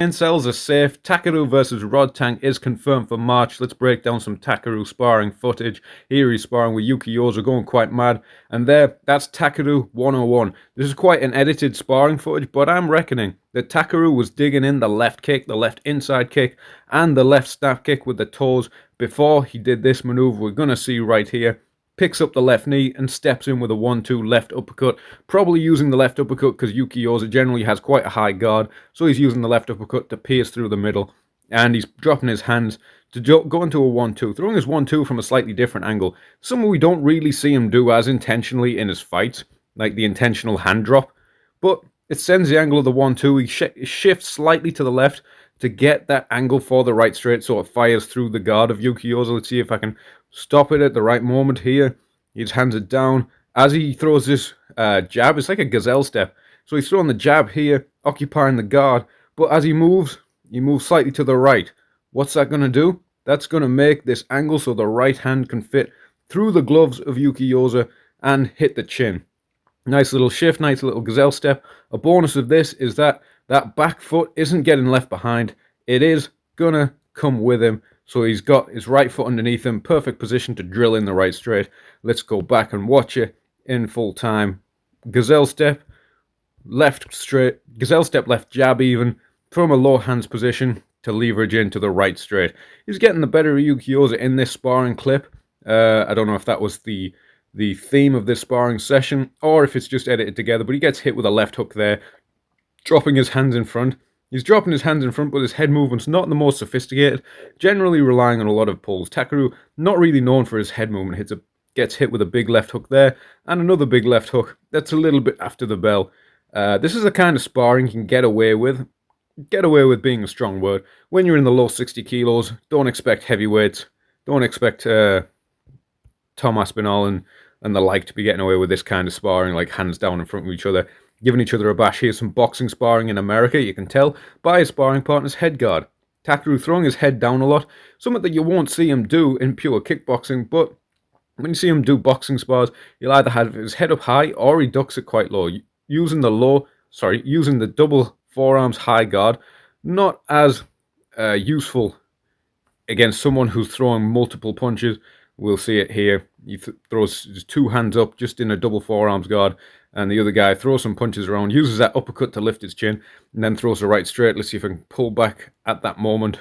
Incels are safe. Takeru versus Rod Tank is confirmed for March. Let's break down some Takeru sparring footage. Here he's sparring with Yuki Yoza, going quite mad. And that's Takeru 101. This is quite an edited sparring footage, but I'm reckoning that Takeru was digging in the left kick, the left inside kick, and the left snap kick with the toes before he did this maneuver we're going to see right here. Picks up the left knee and steps in with a 1-2 left uppercut. Probably using the left uppercut because Yuki Yoza generally has quite a high guard. So he's using the left uppercut to pierce through the middle. And he's dropping his hands to go into a 1-2. Throwing his 1-2 from a slightly different angle. Something we don't really see him do as intentionally in his fights. Like the intentional hand drop. But it sends the angle of the 1-2. He shifts slightly to the left to get that angle for the right straight so it fires through the guard of Yuki Yoza. Let's see if I can stop it at the right moment here. He just hands it down. As he throws this jab, it's like a gazelle step. So he's throwing the jab here, occupying the guard. But as he moves slightly to the right. What's that going to do? That's going to make this angle so the right hand can fit through the gloves of Yuki Yoza and hit the chin. Nice little shift, nice little gazelle step. A bonus of this is that back foot isn't getting left behind. It is going to come with him. So he's got his right foot underneath him. Perfect position to drill in the right straight. Let's go back and watch it in full time. Gazelle step, left straight. Gazelle step, left jab even. From a low hands position to leverage into the right straight. He's getting the better of Yuki Yoza in this sparring clip. I don't know if that was the theme of this sparring session or if it's just edited together, but he gets hit with a left hook there, dropping his hands in front. He's dropping his hands in front, but his head movement's not the most sophisticated, generally relying on a lot of pulls. Takeru, not really known for his head movement, gets hit with a big left hook there, and another big left hook. That's a little bit after the bell. This is the kind of sparring you can get away with. Get away with being a strong word. When you're in the low 60 kilos, don't expect heavyweights. Don't expect Tom Aspinall and the like to be getting away with this kind of sparring, like hands down in front of each other, giving each other a bash. Here's some boxing sparring in America. You can tell by his sparring partner's head guard. Takeru throwing his head down a lot, something that you won't see him do in pure kickboxing, but when you see him do boxing spars, he'll either have his head up high or he ducks it quite low, using the double forearms high guard. Not as useful against someone who's throwing multiple punches. We'll see it here. He throws his two hands up just in a double forearms guard, and the other guy throws some punches around, uses that uppercut to lift his chin, and then throws the right straight. Let's see if I can pull back at that moment.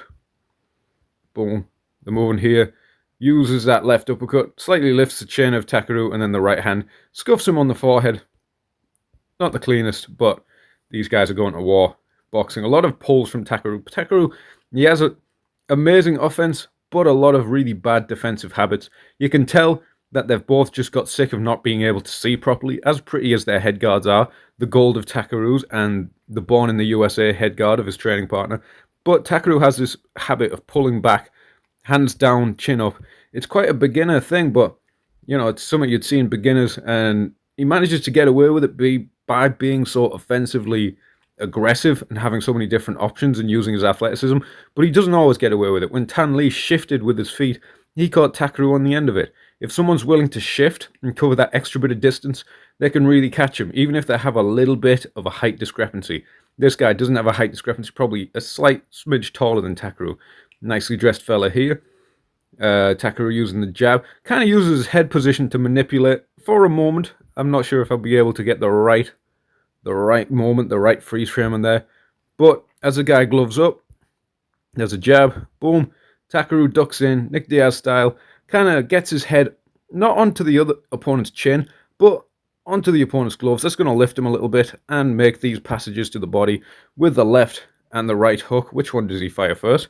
Boom. The movement here uses that left uppercut, slightly lifts the chin of Takeru, and then the right hand scuffs him on the forehead. Not the cleanest, but these guys are going to war. Boxing. A lot of pulls from Takeru. Takeru, he has an amazing offense, but a lot of really bad defensive habits. You can tell that they've both just got sick of not being able to see properly, as pretty as their head guards are, the gold of Takeru's and the Born in the USA head guard of his training partner. But Takeru has this habit of pulling back, hands down, chin up. It's quite a beginner thing, but it's something you'd see in beginners, and he manages to get away with it by being so offensively aggressive and having so many different options and using his athleticism, but he doesn't always get away with it. When Tan Lee shifted with his feet, he caught Takeru on the end of it. If someone's willing to shift and cover that extra bit of distance, they can really catch him, even if they have a little bit of a height discrepancy. This guy doesn't have a height discrepancy, probably a slight smidge taller than Takeru. Nicely dressed fella here. Takeru using the jab. Kind of uses his head position to manipulate for a moment. I'm not sure if I'll be able to get the right moment, the right freeze frame in there. But as the guy gloves up, there's a jab. Boom. Takeru ducks in, Nick Diaz style. Kind of gets his head not onto the other opponent's chin, but onto the opponent's gloves. That's going to lift him a little bit and make these passages to the body with the left and the right hook. Which one does he fire first?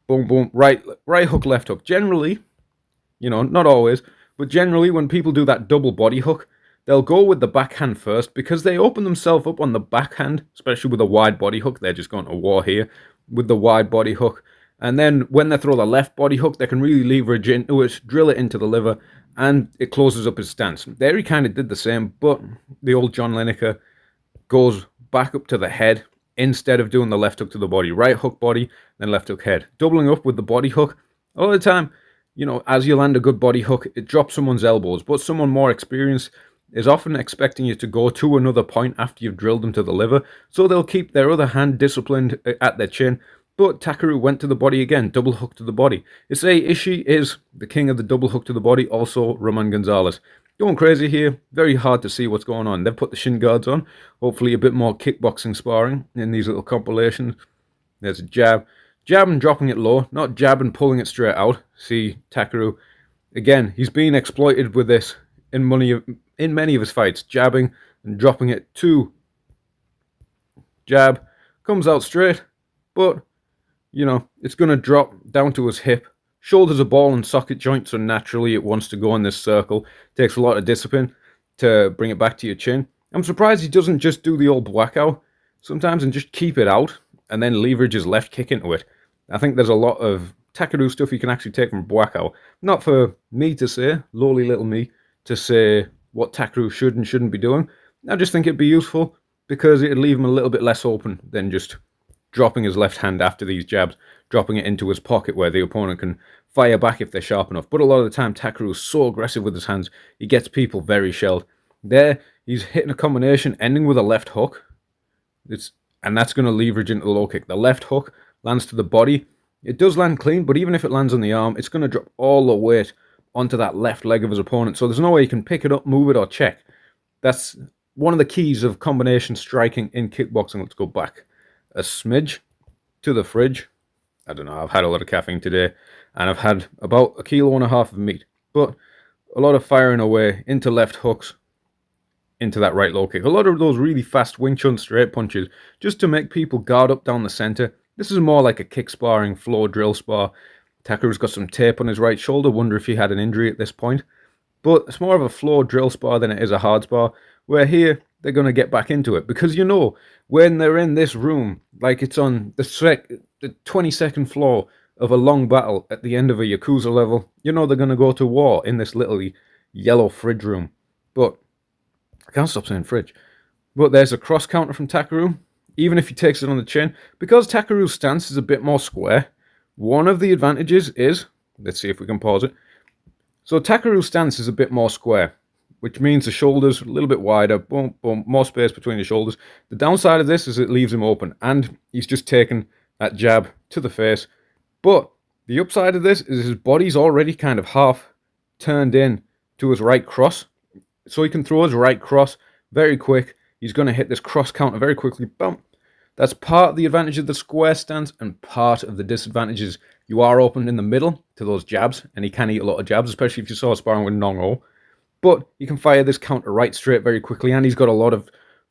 Boom, boom. Right hook, left hook. Generally, not always, but generally when people do that double body hook, they'll go with the backhand first because they open themselves up on the backhand, especially with a wide body hook. They're just going to war here with the wide body hook. And then when they throw the left body hook, they can really leverage into it, drill it into the liver, and it closes up his stance. There he kind of did the same, but the old John Lineker goes back up to the head instead of doing the left hook to the body. Right hook body, then left hook head. Doubling up with the body hook. All the time, as you land a good body hook, it drops someone's elbows, but someone more experienced, is often expecting you to go to another point after you've drilled them to the liver, so they'll keep their other hand disciplined at their chin. But Takeru went to the body again, double hook to the body. Issei Ishii is the king of the double hook to the body, also Roman Gonzalez. Going crazy here, very hard to see what's going on. They've put the shin guards on, hopefully a bit more kickboxing sparring in these little compilations. There's a jab. Jab and dropping it low, not jab and pulling it straight out. See, Takeru, again, he's being exploited with this in many of his fights. Jabbing and dropping it to jab. Comes out straight, but, you know, it's going to drop down to his hip. Shoulders are ball and socket joint, so naturally it wants to go in this circle. Takes a lot of discipline to bring it back to your chin. I'm surprised he doesn't just do the old Buakao sometimes and just keep it out and then leverage his left kick into it. I think there's a lot of Takeru stuff you can actually take from Buakao. Not for me to say, lowly little me, to say what Takeru should and shouldn't be doing. I just think it'd be useful because it'd leave him a little bit less open than just dropping his left hand after these jabs, dropping it into his pocket where the opponent can fire back if they're sharp enough. But a lot of the time, Takeru is so aggressive with his hands, he gets people very shelled. There, he's hitting a combination, ending with a left hook. And that's going to leverage into the low kick. The left hook lands to the body. It does land clean, but even if it lands on the arm, it's going to drop all the weight onto that left leg of his opponent. So there's no way he can pick it up, move it, or check. That's one of the keys of combination striking in kickboxing. Let's go back a smidge to the fridge. I don't know, I've had a lot of caffeine today, and I've had about 1.5 kilos of meat. But a lot of firing away into left hooks, into that right low kick. A lot of those really fast Wing Chun straight punches, just to make people guard up down the center. This is more like a kick sparring, floor drill spar. Takeru's got some tape on his right shoulder. Wonder if he had an injury at this point. But it's more of a floor drill spar than it is a hard spar, where here they're going to get back into it. Because, you know, when they're in this room, like it's on the 22nd floor of a long battle at the end of a Yakuza level, you know they're going to go to war in this little yellow fridge room. But I can't stop saying fridge. But there's a cross counter from Takeru, even if he takes it on the chin. Because Takeru's stance is a bit more square, one of the advantages is, let's see if we can pause it. So Takeru's stance is a bit more square, which means the shoulders a little bit wider, boom, boom, more space between the shoulders. The downside of this is it leaves him open, and he's just taken that jab to the face. But the upside of this is his body's already kind of half turned in to his right cross. So he can throw his right cross very quick. He's going to hit this cross counter very quickly. Bump. That's part of the advantage of the square stance, and part of the disadvantage is you are open in the middle to those jabs, and he can eat a lot of jabs, especially if you saw sparring with Nong-O. But he can fire this counter right straight very quickly, and he's got a lot of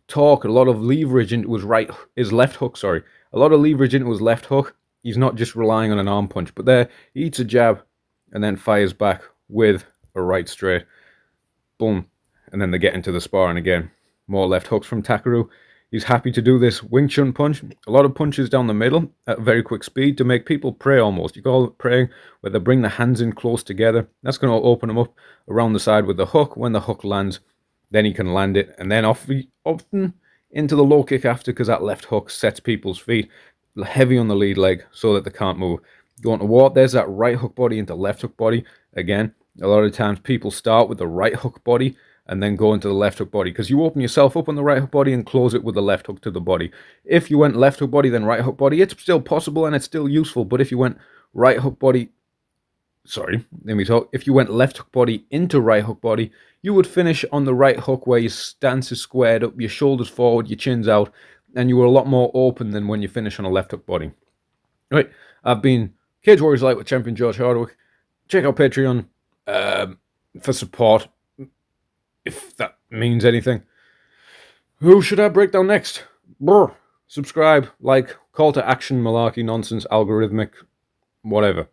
torque, a lot of leverage into his left hook, sorry. A lot of leverage into his left hook. He's not just relying on an arm punch, but there, he eats a jab, and then fires back with a right straight. Boom. And then they get into the sparring again. More left hooks from Takeru. He's happy to do this Wing Chun punch. A lot of punches down the middle at very quick speed to make people pray almost. You call it praying, where they bring the hands in close together. That's going to open him up around the side with the hook. When the hook lands, then he can land it. And then often into the low kick after, because that left hook sets people's feet heavy on the lead leg so that they can't move. Going to war, there's that right hook body into left hook body. Again, a lot of times people start with the right hook body and then go into the left hook body, because you open yourself up on the right hook body and close it with the left hook to the body. If you went left hook body, then right hook body, it's still possible and it's still useful. But if you went right hook body, if you went left hook body into right hook body, you would finish on the right hook where your stance is squared up, your shoulders forward, your chin's out, and you were a lot more open than when you finish on a left hook body. Right, I've been Cage Warriors Lightweight Champion George Hardwick. Check out Patreon for support, if that means anything. Who should I break down next? Brr. Subscribe, like, call to action, malarkey, nonsense, algorithmic, whatever.